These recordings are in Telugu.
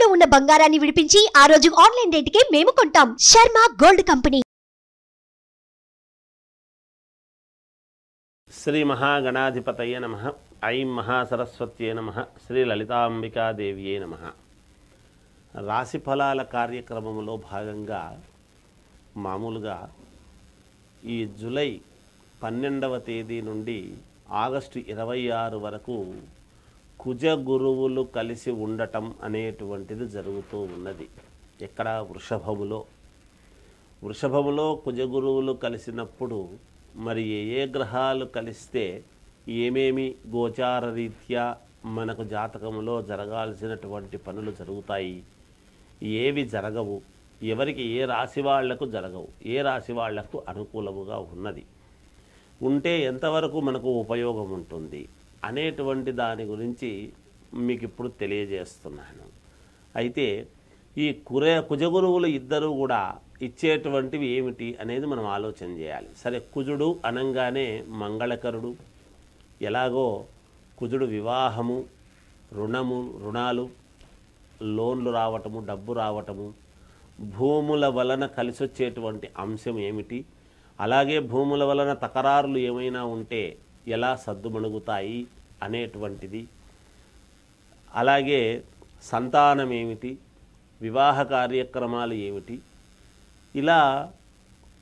తాకట్టులో ఉన్న బంగారాన్ని విడిపించి ఆ రోజు ఆన్లైన్ రేటుకే మేము కొంటాం. Sharma gold company. శ్రీ మహాగణాధిపతయే నమః. ఐం మహాసరస్వత్యే నమః. శ్రీ లలితాంబికాదేవియే నమః. రాశి ఫలాల కార్యక్రమంలో భాగంగా మామూలుగా ఈ జూలై 12వ తేదీ నుండి ఆగస్టు 26 వరకు కుజ గురువులు కలిసి ఉండటం అనేటువంటిది జరుగుతూ ఉన్నది. ఎక్కడ? వృషభములో కుజ గురువులు కలిసినప్పుడు మరి ఏ గ్రహాలు కలిస్తే ఏమేమి గోచార రీత్యా మనకు జాతకములో జరగాల్సినటువంటి పనులు జరుగుతాయి, ఏవి జరగవు, ఎవరికి ఏ రాశి వాళ్లకు జరగవు, ఏ రాశి వాళ్లకు అనుకూలముగా ఉన్నది, ఉంటే ఎంతవరకు మనకు ఉపయోగం ఉంటుంది అనేటువంటి దాని గురించి మీకు ఇప్పుడు తెలియజేస్తున్నాను. అయితే ఈ కుజగురువులు ఇద్దరు కూడా ఇచ్చేటువంటివి ఏమిటి అనేది మనం ఆలోచన చేయాలి. సరే, కుజుడు అనంగానే మంగళకరుడు. ఎలాగో కుజుడు వివాహము, రుణాలు, లోన్లు రావటము, డబ్బు రావటము, భూముల వలన కలిసి వచ్చేటువంటి అంశం ఏమిటి, అలాగే భూముల వలన తకరారులు ఏమైనా ఉంటే ఎలా సద్దుమణుగుతాయి అనేటువంటిది, అలాగే సంతానం ఏమిటి, వివాహ కార్యక్రమాలు ఏమిటి, ఇలా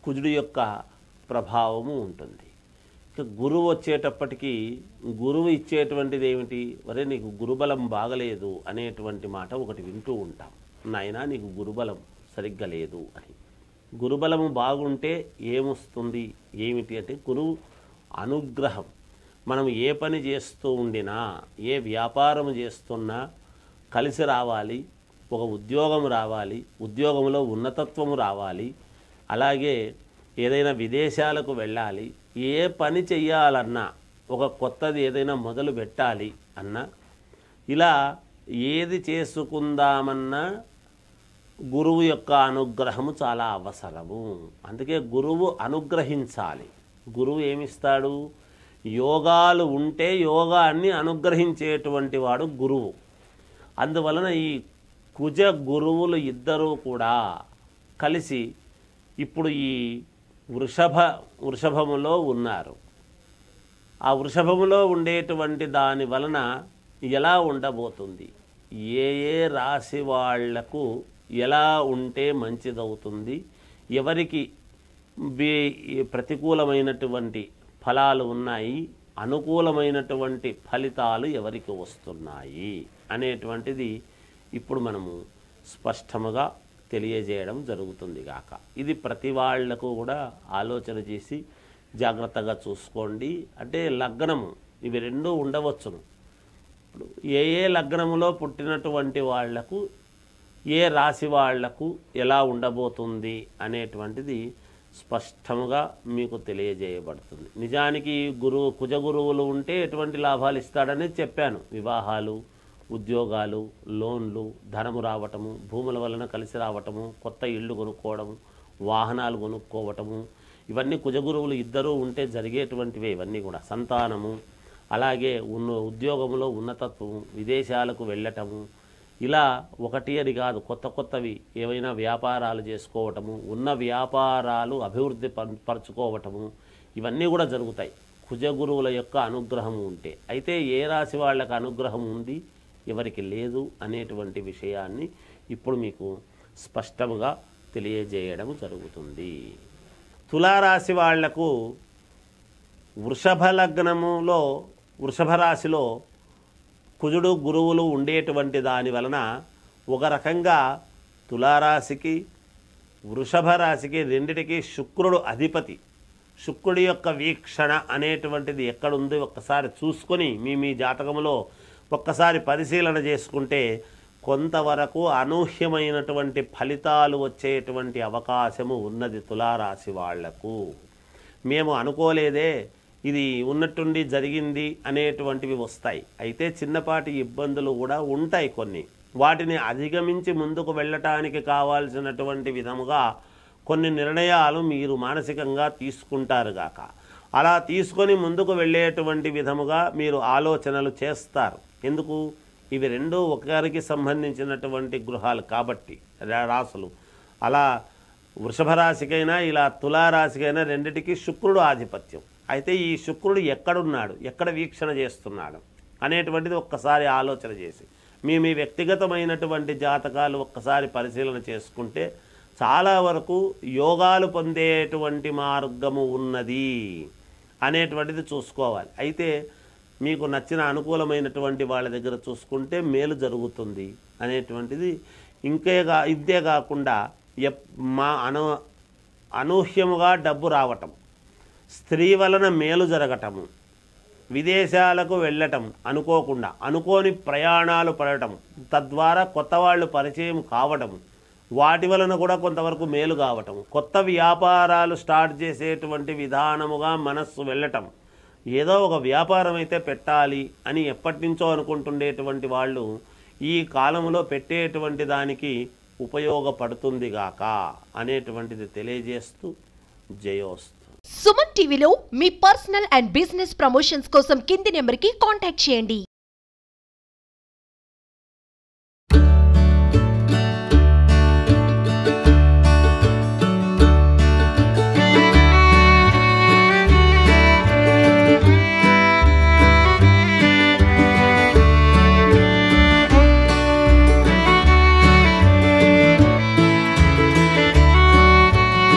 కుజుడు యొక్క ప్రభావము ఉంటుంది. ఇక గురువు వచ్చేటప్పటికీ గురువు ఇచ్చేటువంటిది ఏమిటి? వరే నీకు గురుబలం బాగలేదు అనేటువంటి మాట ఒకటి వింటూ ఉంటాం. నాయనా నీకు గురుబలం సరిగ్గా లేదు అని. గురుబలము బాగుంటే ఏమొస్తుంది ఏమిటి అంటే గురువు అనుగ్రహం. మనం ఏ పని చేస్తూ ఉండినా, ఏ వ్యాపారం చేస్తున్నా కలిసి రావాలి, ఒక ఉద్యోగం రావాలి, ఉద్యోగంలో ఉన్నతత్వము రావాలి, అలాగే ఏదైనా విదేశాలకు వెళ్ళాలి, ఏ పని చెయ్యాలన్నా, ఒక కొత్తది ఏదైనా మొదలు పెట్టాలి అన్నా, ఇలా ఏది చేసుకుందామన్నా గురువు యొక్క అనుగ్రహము చాలా అవసరము. అందుకే గురువు అనుగ్రహించాలి. గురువు ఏమిస్తాడు? యోగాలు ఉంటే యోగాన్ని అనుగ్రహించేటువంటి వాడు గురువు. అందువలన ఈ కుజ గురువులు ఇద్దరూ కూడా కలిసి ఇప్పుడు ఈ వృషభములో ఉన్నారు. ఆ వృషభములో ఉండేటువంటి దాని వలన ఎలా ఉండబోతుంది, ఏ రాశి వాళ్లకు ఎలా ఉంటే మంచిదవుతుంది, ఎవరికి ప్రతికూలమైనటువంటి ఫలాలు ఉన్నాయి, అనుకూలమైనటువంటి ఫలితాలు ఎవరికి వస్తున్నాయి అనేటువంటిది ఇప్పుడు మనము స్పష్టముగా తెలియజేయడం జరుగుతుంది గాక. ఇది ప్రతి వాళ్లకు కూడా ఆలోచన చేసి జాగ్రత్తగా చూసుకోండి. అంటే లగ్నము ఇవి రెండూ ఉండవచ్చును. ఇప్పుడు ఏ లగ్నములో పుట్టినటువంటి వాళ్లకు, ఏ రాశి వాళ్లకు ఎలా ఉండబోతుంది అనేటువంటిది స్పష్టముగా మీకు తెలియజేయబడుతుంది. నిజానికి కుజ గురువులు ఉంటే ఎటువంటి లాభాలు ఇస్తాడని చెప్పాను. వివాహాలు, ఉద్యోగాలు, లోన్లు, ధనము రావటము, భూముల వలన కలిసి రావటము, కొత్త ఇళ్ళు కొనుక్కోవడము, వాహనాలు కొనుక్కోవటము, ఇవన్నీ కుజగురువులు ఇద్దరూ ఉంటే జరిగేటువంటివే. ఇవన్నీ కూడా సంతానము, అలాగే ఉద్యోగంలో ఉన్నతత్వము, విదేశాలకు వెళ్ళటము, ఇలా ఒకటి అని కాదు, కొత్తవి ఏవైనా వ్యాపారాలు చేసుకోవటము, ఉన్న వ్యాపారాలు అభివృద్ధి పరచుకోవటము, ఇవన్నీ కూడా జరుగుతాయి కుజగురువుల యొక్క అనుగ్రహం ఉంటే. అయితే ఏ రాశి వాళ్ళకి అనుగ్రహం ఉంది, ఎవరికి లేదు అనేటువంటి విషయాన్ని ఇప్పుడు మీకు స్పష్టంగా తెలియజేయడం జరుగుతుంది. తులారాశి వాళ్లకు వృషభ లగ్నములో, వృషభ రాశిలో కుజుడు గురువులు ఉండేటువంటి దాని వలన ఒక రకంగా తులారాశికి, వృషభ రాశికి రెండిటికి శుక్రుడు అధిపతి. శుక్రుడి యొక్క వీక్షణ అనేటువంటిది ఎక్కడుంది ఒక్కసారి చూసుకొని మీ జాతకంలో ఒక్కసారి పరిశీలన చేసుకుంటే కొంతవరకు అనూహ్యమైనటువంటి ఫలితాలు వచ్చేటువంటి అవకాశము ఉన్నది తులారాశి వాళ్లకు. మేము అనుకోలేదే, ఇది ఉన్నట్టుండి జరిగింది అనేటువంటివి వస్తాయి. అయితే చిన్నపాటి ఇబ్బందులు కూడా ఉంటాయి కొన్ని. వాటిని అధిగమించి ముందుకు వెళ్ళటానికి కావాల్సినటువంటి విధముగా కొన్ని నిర్ణయాలు మీరు మానసికంగా తీసుకుంటారు గాక. అలా తీసుకొని ముందుకు వెళ్ళేటువంటి విధముగా మీరు ఆలోచనలు చేస్తారు. ఎందుకు? ఇవి రెండూ ఒకరికి సంబంధించినటువంటి గృహాలు కాబట్టి రాసులు. అలా వృషభ రాశికైనా ఇలా తులారాశికైనా రెండిటికి శుక్రుడు ఆధిపత్యం. అయితే ఈ శుక్రుడు ఎక్కడున్నాడు, ఎక్కడ వీక్షణ చేస్తున్నాడు అనేటువంటిది ఒక్కసారి ఆలోచన చేసి మీ వ్యక్తిగతమైనటువంటి జాతకాలు ఒక్కసారి పరిశీలన చేసుకుంటే చాలా వరకు యోగాలు పొందేటువంటి మార్గము ఉన్నది అనేటువంటిది చూసుకోవాలి. అయితే మీకు నచ్చిన అనుకూలమైనటువంటి వాళ్ళ దగ్గర చూసుకుంటే మేలు జరుగుతుంది అనేటువంటిది. ఇంతే కాకుండా అనూహ్యముగా డబ్బు రావటం, స్త్రీ వలన మేలు జరగటము, విదేశాలకు వెళ్ళటం అనుకోకుండా అనుకోని ప్రయాణాలు పడటం, తద్వారా కొత్త వాళ్ళు పరిచయం కావటం, వాటి వలన కూడా కొంతవరకు మేలు కావటం, కొత్త వ్యాపారాలు స్టార్ట్ చేసేటువంటి విధానముగా మనస్సు వెళ్ళటం, ఏదో ఒక వ్యాపారం అయితే పెట్టాలి అని ఎప్పటి నుంచో అనుకుంటుండేటువంటి వాళ్ళు ఈ కాలంలో పెట్టేటువంటి దానికి ఉపయోగపడుతుందిగాక అనేటువంటిది తెలియజేస్తూ జయోస్తు. సుమన్ టీవీలో మీ పర్సనల్ అండ్ బిజినెస్ ప్రమోషన్స్ కోసం కింది నెంబర్కి కాంటాక్ట్ చేయండి.